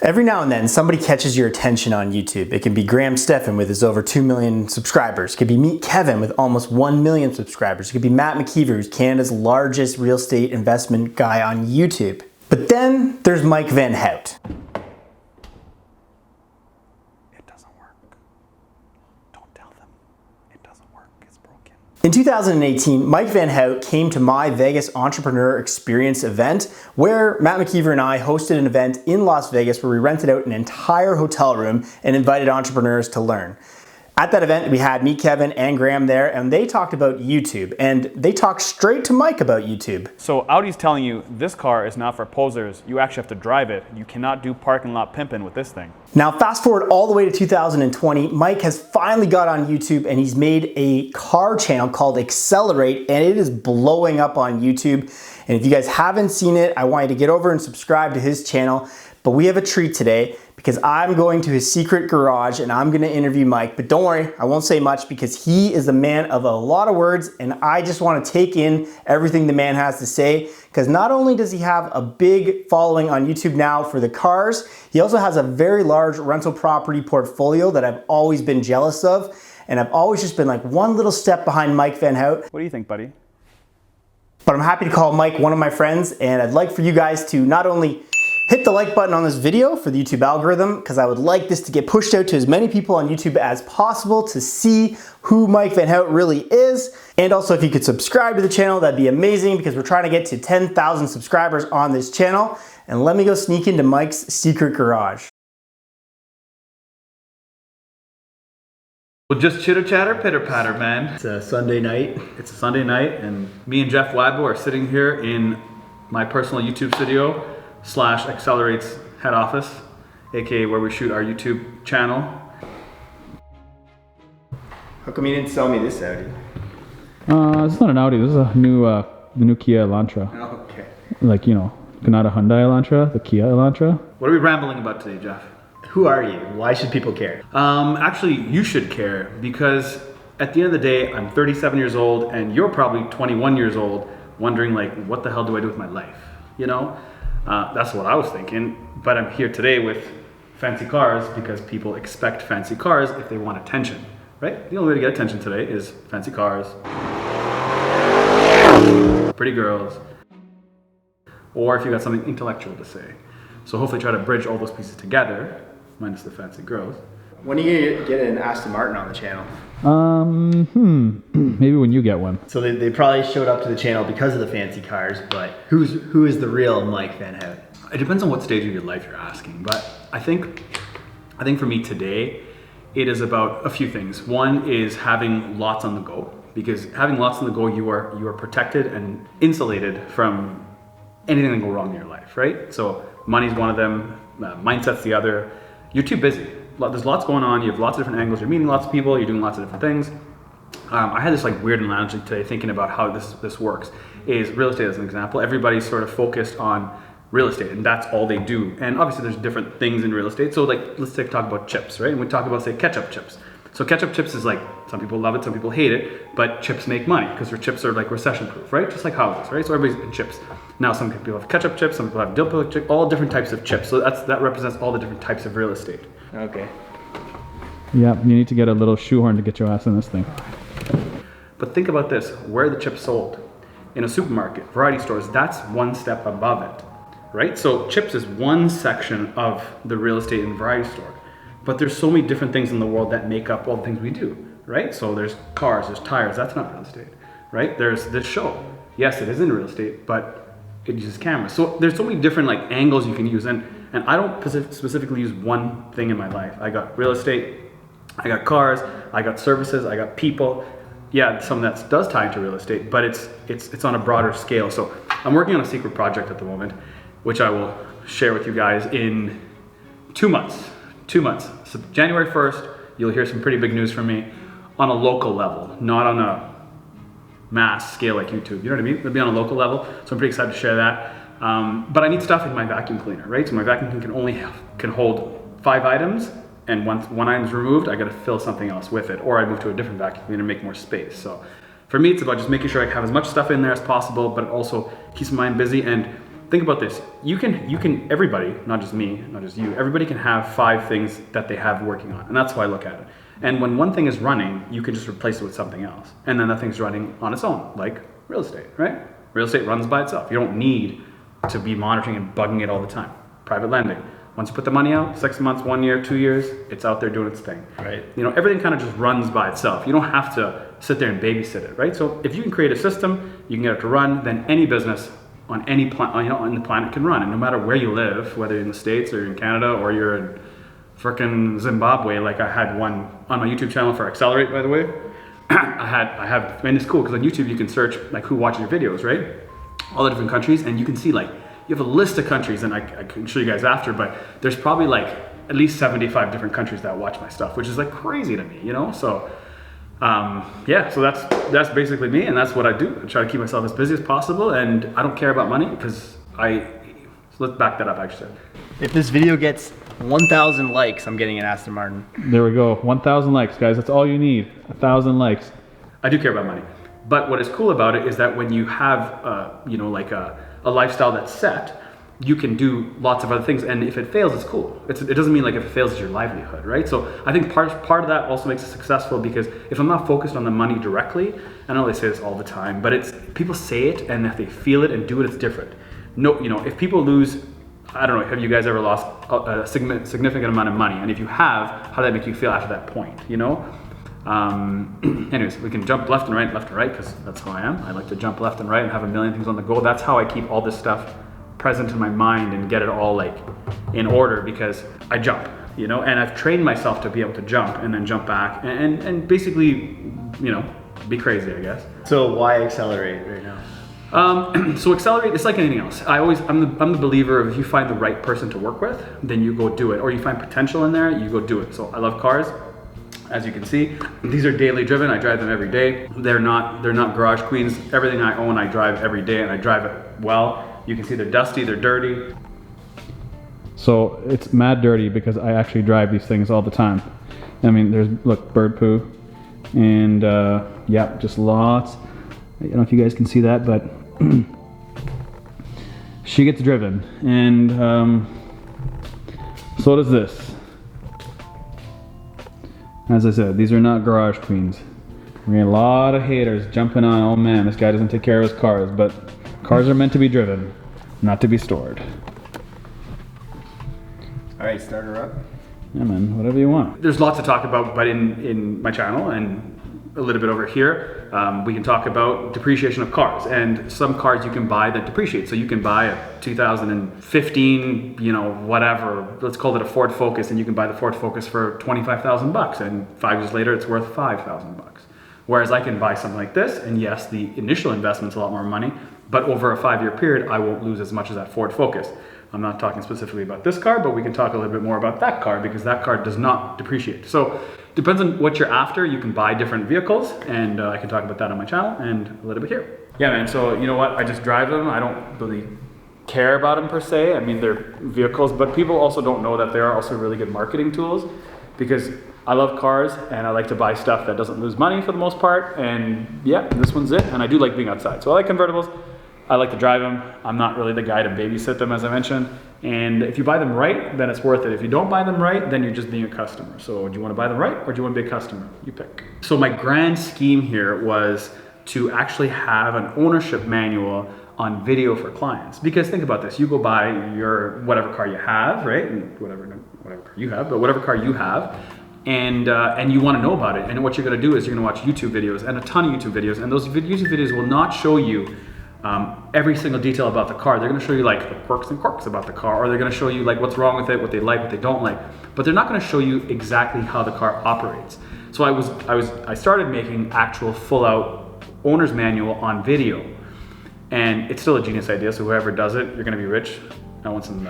Every now and then, somebody catches your attention on YouTube. It can be Stephan with his over 2 million subscribers. It could be Meet Kevin with almost 1 million subscribers. It could be Matt McKeever, who's Canada's largest real estate investment guy on YouTube. But then there's Mike Van Hout. It doesn't work. Don't tell them. It doesn't work. It's broken. In 2018, Mike Van Hout came to my Vegas Entrepreneur Experience event where Matt McKeever and I hosted an event in Las Vegas where we rented out an entire hotel room and invited entrepreneurs to learn. At that event, we had Meet Kevin and Graham there, and they talked about YouTube, and they talked straight to Mike about YouTube. So Audi's telling you this car is not for posers. You actually have to drive it. You cannot do parking lot pimping with this thing. Now, fast forward all the way to 2020, Mike has finally got on YouTube and he's made a car channel called Accelerate, and it is blowing up on YouTube. And if you guys haven't seen it, I want you to get over and subscribe to his channel. But we have a treat today because I'm going to his secret garage and I'm gonna interview Mike. But don't worry, I won't say much because he is a man of a lot of words and I just wanna take in everything the man has to say, because not only does he have a big following on YouTube now for the cars, he also has a very large rental property portfolio that I've always been jealous of. And I've always just been like one little step behind Mike Van Hout. What do you think, buddy? But I'm happy to call Mike one of my friends, and I'd like for you guys to not only hit the like button on this video for the YouTube algorithm, because I would like this to get pushed out to as many people on YouTube as possible to see who Mike Van Hout really is. And also if you could subscribe to the channel, that'd be amazing because we're trying to get to 10,000 subscribers on this channel. And let me go sneak into Mike's secret garage. Well, just chitter chatter, pitter patter, man. It's a Sunday night. It's a Sunday night and me and Jeff Wybo are sitting here in my personal YouTube studio / Accelerate's head office, aka where we shoot our YouTube channel. How come you didn't sell me this Audi? It's not an Audi. This is a new, the new Kia Elantra. Oh, okay. Like, you know, not a Hyundai Elantra, the Kia Elantra. What are we rambling about today, Jeff? Who are you? Why should people care? Actually, you should care because at the end of the day, I'm 37 years old and you're probably 21 years old wondering like, what the hell do I do with my life? You know? That's what I was thinking, but I'm here today with fancy cars because people expect fancy cars if they want attention, right? The only way to get attention today is fancy cars, pretty girls, or if you got something intellectual to say. So hopefully try to bridge all those pieces together, minus the fancy girls. When are you gonna get an Aston Martin on the channel? Maybe when you get one. So they probably showed up to the channel because of the fancy cars, but who is the real Mike Van Hout? It depends on what stage of your life you're asking, but I think for me today, it is about a few things. One is having lots on the go, because having lots on the go, you are protected and insulated from anything that can go wrong in your life, right? So money's one of them, mindset's the other. You're too busy. There's lots going on, you have lots of different angles, you're meeting lots of people, you're doing lots of different things. I had this like weird analogy today thinking about how this works, is real estate as an example. Everybody's sort of focused on real estate and that's all they do. And obviously there's different things in real estate. So like, let's talk about chips, right? And we talk about say ketchup chips. So ketchup chips is like, some people love it, some people hate it, but chips make money because their chips are like recession proof, right? Just like houses, right? So everybody's in chips. Now some people have ketchup chips, some people have dill pickle chips, all different types of chips. So that represents all the different types of real estate. Okay. Yeah, you need to get a little shoehorn to get your ass in this thing. But think about this, where are the chips sold? In a supermarket, variety stores, that's one step above it, right? So chips is one section of the real estate and variety store. But there's so many different things in the world that make up all the things we do, right? So there's cars, there's tires, that's not real estate, right? There's this show. Yes, it is in real estate, but it uses cameras. So there's so many different like angles you can use. And I don't specifically use one thing in my life. I got real estate, I got cars, I got services, I got people. Yeah, some of that does tie into real estate, but it's on a broader scale. So I'm working on a secret project at the moment, which I will share with you guys in 2 months. 2 months. So January 1st, you'll hear some pretty big news from me on a local level, not on a mass scale like YouTube. You know what I mean? It'll be on a local level. So I'm pretty excited to share that. But I need stuff in my vacuum cleaner, right? So my vacuum cleaner can hold 5 items, and once one item's removed, I gotta fill something else with it, or I move to a different vacuum cleaner and make more space. So for me, it's about just making sure I have as much stuff in there as possible, but it also keeps my mind busy. And think about this. You can, everybody, not just me, not just you, everybody can have 5 things that they have working on. And that's how I look at it. And when one thing is running, you can just replace it with something else. And then that thing's running on its own, like real estate, right? Real estate runs by itself. You don't need to be monitoring and bugging it all the time. Private lending. Once you put the money out, 6 months, 1 year, 2 years, it's out there doing its thing. Right. You know, everything kind of just runs by itself. You don't have to sit there and babysit it, right? So if you can create a system, you can get it to run, then any business on any planet, on the planet can run. And no matter where you live, whether you're in the States or in Canada or you're in frickin' Zimbabwe, like I had one on my YouTube channel for Accelerate, by the way. I have, and it's cool because on YouTube you can search like who watches your videos, right? All the different countries, and you can see like, you have a list of countries, and I can show you guys after, but there's probably like at least 75 different countries that watch my stuff, which is like crazy to me, you know? So yeah, so that's basically me, and that's what I do. I try to keep myself as busy as possible, and I don't care about money because so let's back that up actually. If this video gets 1,000 likes, I'm getting an Aston Martin. There we go. 1,000 likes, guys. That's all you need. 1,000 likes. I do care about money. But what is cool about it is that when you have, you know, like a lifestyle that's set, you can do lots of other things. And if it fails, it's cool. It doesn't mean like if it fails, it's your livelihood, right? So I think part of that also makes it successful because if I'm not focused on the money directly, I know they say this all the time, but it's people say it, and if they feel it and do it, it's different. No, you know, if people lose, I don't know, have you guys ever lost a significant amount of money? And if you have, how does that make you feel after that point, you know? Anyways, we can jump left and right, because that's how I am. I like to jump left and right and have a million things on the go. That's how I keep all this stuff present in my mind and get it all like in order because I jump, you know, and I've trained myself to be able to jump and then jump back and basically, you know, be crazy, I guess. So why Accelerate right now? So Accelerate, it's like anything else. I'm the believer of if you find the right person to work with, then you go do it. Or you find potential in there, you go do it. So I love cars. As you can see, these are daily driven. I drive them every day. They're not garage queens. Everything I own, I drive every day, and I drive it well. You can see they're dusty, they're dirty. So it's mad dirty because I actually drive these things all the time. I mean, there's, look, bird poo, and yeah, just lots. I don't know if you guys can see that, but she gets driven, and so does this. As I said, these are not garage queens. We're getting a lot of haters jumping on, oh man, this guy doesn't take care of his cars, but cars are meant to be driven, not to be stored. All right, start her up. Yeah man, whatever you want. There's lots to talk about, but in my channel and a little bit over here, we can talk about depreciation of cars, and some cars you can buy that depreciate. So you can buy a 2015, you know, whatever, let's call it a Ford Focus, and you can buy the Ford Focus for 25,000 bucks, and 5 years later it's worth 5,000 bucks. Whereas I can buy something like this, and yes, the initial investment's a lot more money, but over a 5-year period, I won't lose as much as that Ford Focus. I'm not talking specifically about this car, but we can talk a little bit more about that car because that car does not depreciate. So depends on what you're after. You can buy different vehicles, and I can talk about that on my channel and a little bit here. Yeah, man, so you know what? I just drive them. I don't really care about them per se. I mean, they're vehicles, but people also don't know that they are also really good marketing tools because I love cars and I like to buy stuff that doesn't lose money for the most part. And yeah, this one's it. And I do like being outside. So I like convertibles. I like to drive them. I'm not really the guy to babysit them, as I mentioned. And if you buy them right, then it's worth it. If you don't buy them right, then you're just being a customer. So do you want to buy them right or do you want to be a customer? You pick. So my grand scheme here was to actually have an ownership manual on video for clients. Because think about this, you go buy your whatever car you have, right? And whatever car you have, but whatever car you have, and you want to know about it. And what you're going to do is you're going to watch YouTube videos and a ton of YouTube videos. And those YouTube videos will not show you every single detail about the car. They're going to show you like the quirks and quirks about the car, or they're going to show you like what's wrong with it, what they like, what they don't like, but they're not going to show you exactly how the car operates. So I started making actual full out owner's manual on video, and it's still a genius idea. So whoever does it, you're going to be rich. I want some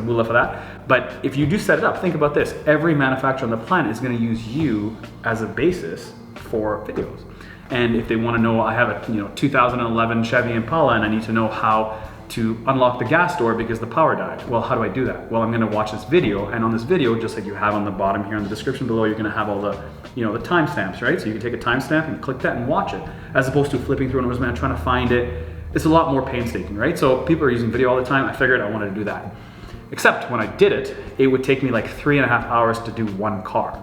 moolah for that. But if you do set it up, think about this. Every manufacturer on the planet is going to use you as a basis for videos. And if they want to know, I have a 2011 Chevy Impala and I need to know how to unlock the gas door because the power died. Well, how do I do that? Well, I'm going to watch this video, and on this video, just like you have on the bottom here in the description below, you're going to have all the the timestamps, right? So you can take a timestamp and click that and watch it, as opposed to flipping through an owner's manual, trying to find it, it's a lot more painstaking, right? So people are using video all the time. I figured I wanted to do that. Except when I did it, it would take me like 3.5 hours to do one car.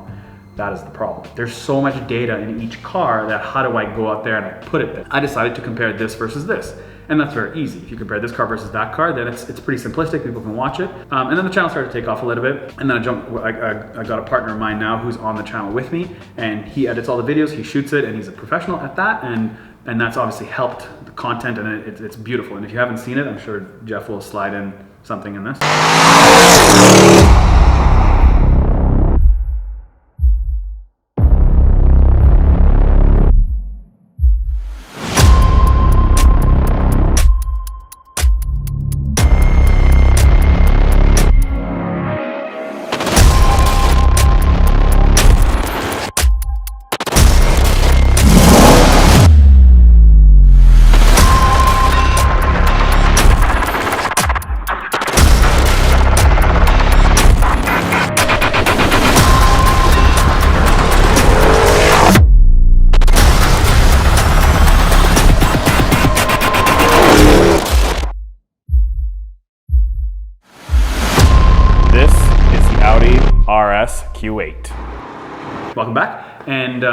That is the problem. There's so much data in each car that how do I go out there and I put it there? I decided to compare this versus this. And that's very easy. If you compare this car versus that car, then it's pretty simplistic. People can watch it. And then the channel started to take off a little bit. And then I got a partner of mine now who's on the channel with me, and he edits all the videos, he shoots it, and he's a professional at that. And that's obviously helped the content, and it's beautiful. And if you haven't seen it, I'm sure Jeff will slide in something in this. This is the Audi RS Q8. Welcome back. And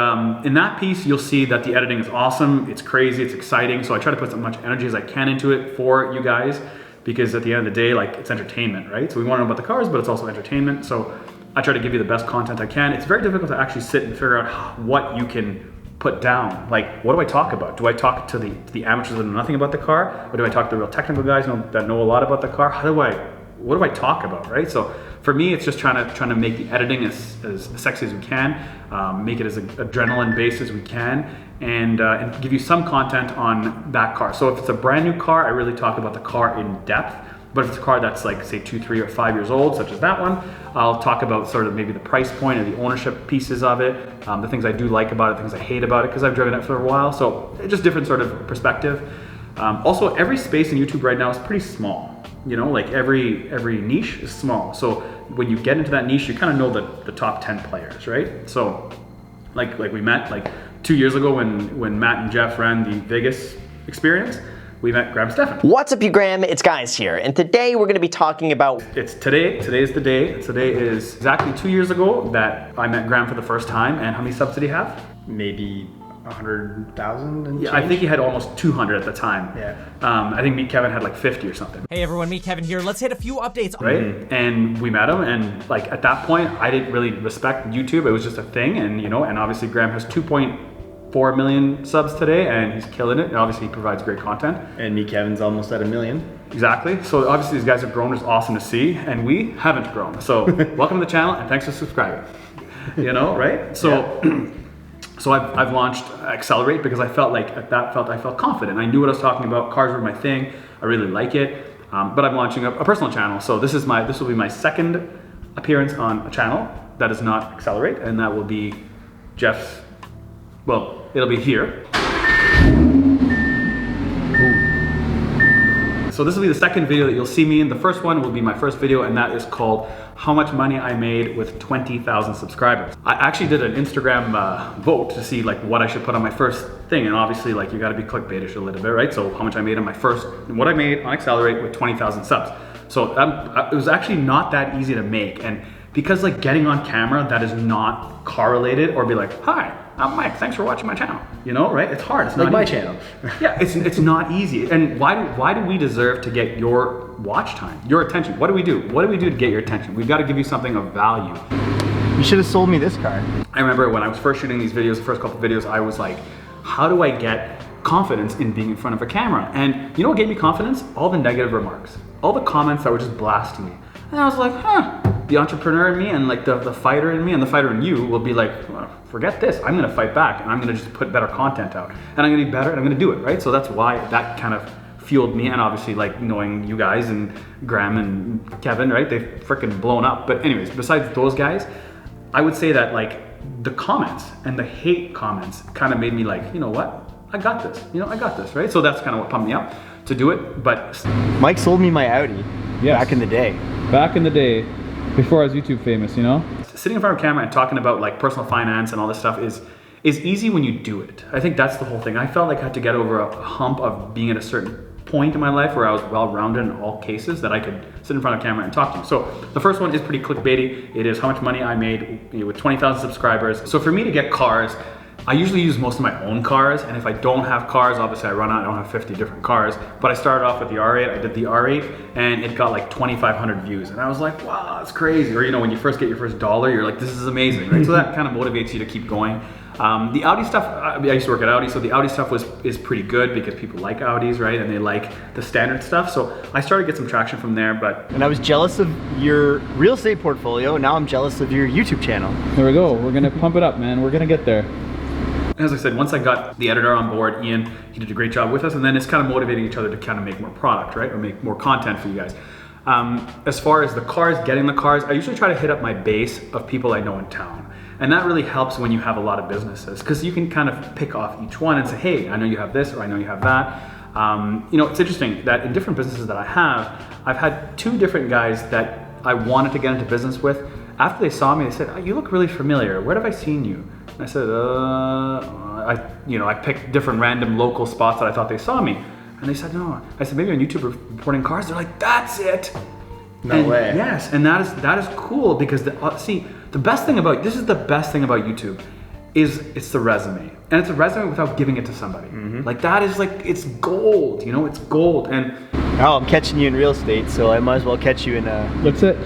in that piece, you'll see that the editing is awesome. It's crazy, it's exciting. So I try to put as much energy as I can into it for you guys, because at the end of the day, like, it's entertainment, right? So we want to know about the cars, but it's also entertainment. So I try to give you the best content I can. It's very difficult to actually sit and figure out what you can put down. Like, what do I talk about? Do I talk to the amateurs that know nothing about the car? Or do I talk to the real technical guys that know a lot about the car? What do I talk about, right? So for me, it's just trying to make the editing as sexy as we can, make it as adrenaline based as we can, and give you some content on that car. So if it's a brand new car, I really talk about the car in depth. But if it's a car that's like, say, 2, 3, or 5 years old, such as that one, I'll talk about sort of maybe the price point or the ownership pieces of it, the things I do like about it, things I hate about it, because I've driven it for a while. So just different sort of perspective. Also, every space in YouTube right now is pretty small. You know, like every niche is small. So when you get into that niche, you kind of know the top 10 players, right? So like we met like 2 years ago when Matt and Jeff ran the Vegas experience. We met Graham and Stephan. What's up, you Graham? It's Guys here, and today we're going to be talking about... It's today. Today is the day. Today is exactly 2 years ago that I met Graham for the first time. And how many subs did he have? Maybe 100,000 and Yeah, I think he had almost 200 at the time. Yeah. I think me, Kevin, had like 50 or something. Hey everyone, me Kevin here. Let's hit a few updates. Right? And we met him, and like at that point, I didn't really respect YouTube. It was just a thing, and you know, and obviously Graham has 2.4 million subs today, and he's killing it. And obviously he provides great content. And me, Kevin's almost at 1 million. Exactly. So obviously these guys have grown. It's awesome to see, and we haven't grown. So welcome to the channel, and thanks for subscribing. You know, right? So. Yeah. So I've launched Accelerate because I felt like at that I felt confident. I knew what I was talking about. Cars were my thing. I really like it. But I'm launching a personal channel. So this will be my second appearance on a channel that is not Accelerate, and that will be Jeff's. Well, it'll be here. So this will be the second video that you'll see me in. The first one will be my first video, and that is called How Much Money I Made with 20,000 Subscribers. I actually did an Instagram vote to see like what I should put on my first thing, and obviously like you gotta be clickbaitish a little bit, right? So how much I made on my first, what I made on Accelerate with 20,000 subs. So it was actually not that easy to make, and because like getting on camera that is not car related, or be like, hi, I'm Mike, thanks for watching my channel. You know, right? It's hard. It's not like my easy. channel. Yeah, it's not easy. And why do we deserve to get your watch time, your attention? What do we do? What do we do to get your attention? We've got to give you something of value. You should have sold me this car. I remember when I was first shooting these videos, the first couple of videos, I was like, how do I get confidence in being in front of a camera? And you know what gave me confidence? All the negative remarks, all the comments that were just blasting me. And I was like, huh. The entrepreneur in me and like the fighter in me and the fighter in you will be like, well, forget this. I'm gonna fight back, and I'm gonna just put better content out, and I'm gonna be better, and I'm gonna do it, right? So that's why that kind of fueled me, and obviously like knowing you guys and Graham and Kevin, right? They've freaking blown up. But anyways, besides those guys, I would say that like the comments and the hate comments kind of made me like, you know what? I got this, you know, I got this, right? So that's kind of what pumped me up to do it. But Mike sold me my Audi back in the day. Back in the day, before I was YouTube famous, you know? sitting in front of a camera and talking about like personal finance and all this stuff is easy when you do it. I think that's the whole thing. I felt like I had to get over a hump of being at a certain point in my life where I was well-rounded in all cases that I could sit in front of camera and talk to you. So the first one is pretty clickbaity. It is how much money I made with 20,000 subscribers. So for me to get cars, I usually use most of my own cars, and if I don't have cars, obviously I run out, I don't have 50 different cars, but I started off with the R8, I did the R8, and it got like 2,500 views, and I was like, wow, that's crazy. Or, you know, when you first get your first dollar, you're like, this is amazing, right? So that kind of motivates you to keep going. The Audi stuff, I used to work at Audi, so the Audi stuff is pretty good because people like Audis, right? And they like the standard stuff. So I started to get some traction from there, but... And I was jealous of your real estate portfolio, and now I'm jealous of your YouTube channel. There we go. We're gonna pump it up, man. We're gonna get there. As I said, once I got the editor on board, Ian, he did a great job with us, and then it's kind of motivating each other to kind of make more product, right? Or make more content for you guys. As far as the cars, getting the cars, I usually try to hit up my base of people I know in town. And that really helps when you have a lot of businesses, because you can kind of pick off each one and say, hey, I know you have this, or I know you have that. You know, it's interesting that in different businesses that I have, I've had 2 different guys that I wanted to get into business with. After they saw me, they said, oh, you look really familiar. Where have I seen you? And I said, I picked different random local spots that I thought they saw me. And they said, no. I said, maybe on YouTube reporting cars. They're like, that's it. No way. Yes, and that is cool because the best thing about YouTube is it's the resume, and it's a resume without giving it to somebody. Like that is like, it's gold, you know, it's gold. And Oh, I'm catching you in real estate, so I might as well catch you in That's it.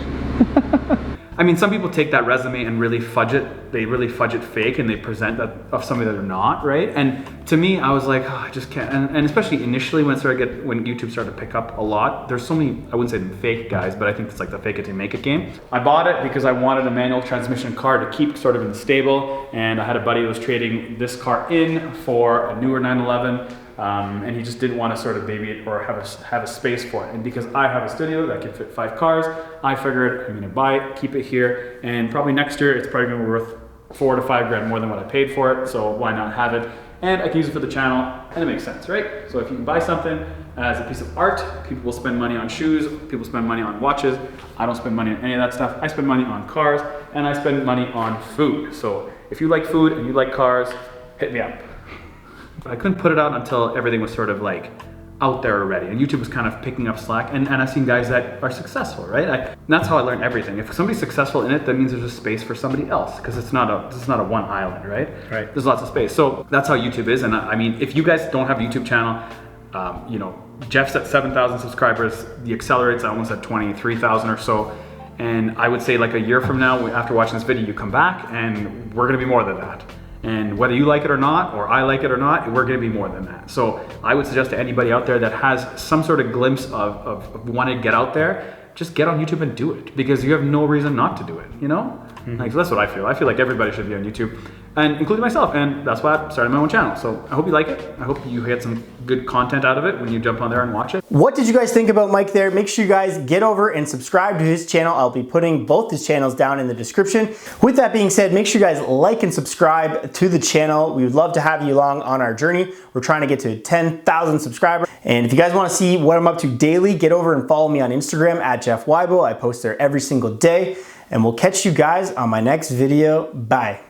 I mean, some people take that resume and really fudge it. They really fudge it fake, and they present that of somebody that they're not, right? And to me, I was like, oh, I just can't. And especially initially when YouTube started to pick up a lot, there's so many, I wouldn't say fake guys, but I think it's like the fake it to make it game. I bought it because I wanted a manual transmission car to keep sort of in the stable, and I had a buddy who was trading this car in for a newer 911. And he just didn't want to sort of baby it or have a space for it. And because I have a studio that can fit 5 cars, I figured I'm going to buy it, keep it here, and probably next year it's probably going to be worth 4 to 5 grand more than what I paid for it. So why not have it? And I can use it for the channel, and it makes sense, right? So if you can buy something as a piece of art, people will spend money on shoes, people spend money on watches. I don't spend money on any of that stuff. I spend money on cars, and I spend money on food. So if you like food and you like cars, hit me up. I couldn't put it out until everything was sort of like out there already, and YouTube was kind of picking up slack, and I've seen guys that are successful, right? That's how I learned everything. If somebody's successful in it, that means there's a space for somebody else, because it's not a one island, right? Right. There's lots of space. So that's how YouTube is, and I mean, if you guys don't have a YouTube channel, you know, Jeff's at 7,000 subscribers, the Accelerate's almost at 23,000 or so, and I would say like a year from now, after watching this video, you come back, and we're gonna be more than that. And whether you like it or not, or I like it or not, we're gonna be more than that. So I would suggest to anybody out there that has some sort of glimpse of wanting to get out there, just get on YouTube and do it, because you have no reason not to do it, you know? Like, so that's what I feel. I feel like everybody should be on YouTube, and including myself, and that's why I started my own channel. So I hope you like it. I hope you get some good content out of it when you jump on there and watch it. What did you guys think about Mike there? Make sure you guys get over and subscribe to his channel. I'll be putting both his channels down in the description. With that being said, make sure you guys like and subscribe to the channel. We would love to have you along on our journey. We're trying to get to 10,000 subscribers. And if you guys want to see what I'm up to daily, get over and follow me on Instagram at Wybo. I post there every single day. And we'll catch you guys on my next video. Bye.